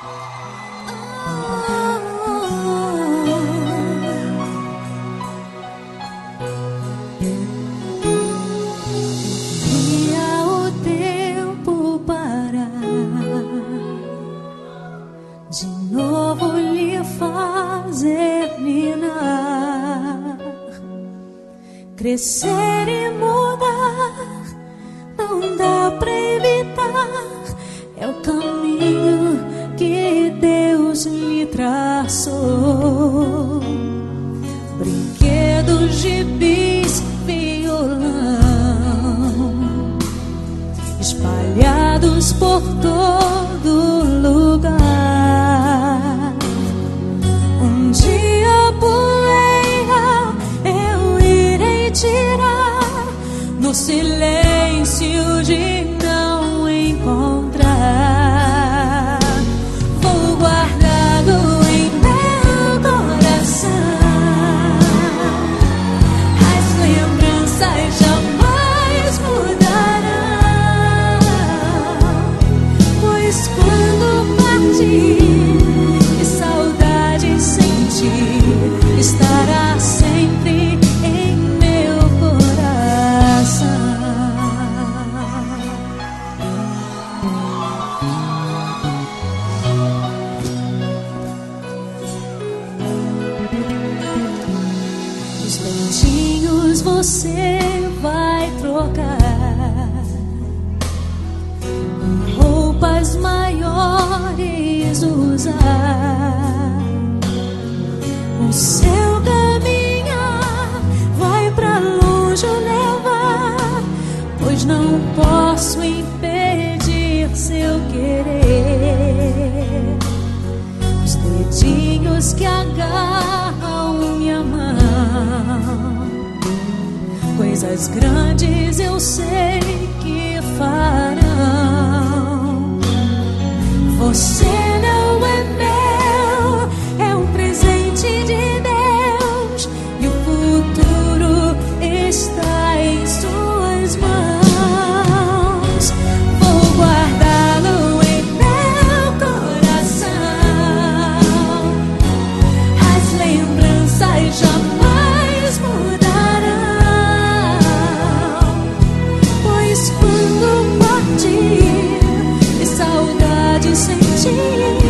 Via o tempo parar, de novo lhe fazer minar, crescer e mudar, não dá pra evitar, é o caminho que Deus lhe traçou. Brinquedos, gibis, violão, espalhados por todo lugar. Um dia a poeira eu irei tirar, no silêncio de não encontrar. Vou guardá-lo em meu coração, as lembranças jamais mudarão, pois quando partir e saudade sentir, estará sempre em meu coração. Os dentinhos você vai trocar, roupas maiores usar. O seu caminhar vai pra longe levar, pois não posso impedir seu querer. Os dedinhos que agarram minha mão, coisas grandes eu sei que farão. Você não é meu, é um presente de Deus, e o futuro está em suas mãos. Vou guardá-lo em meu coração, as lembranças jamais mudarão, pois quando partir e saudade sentir,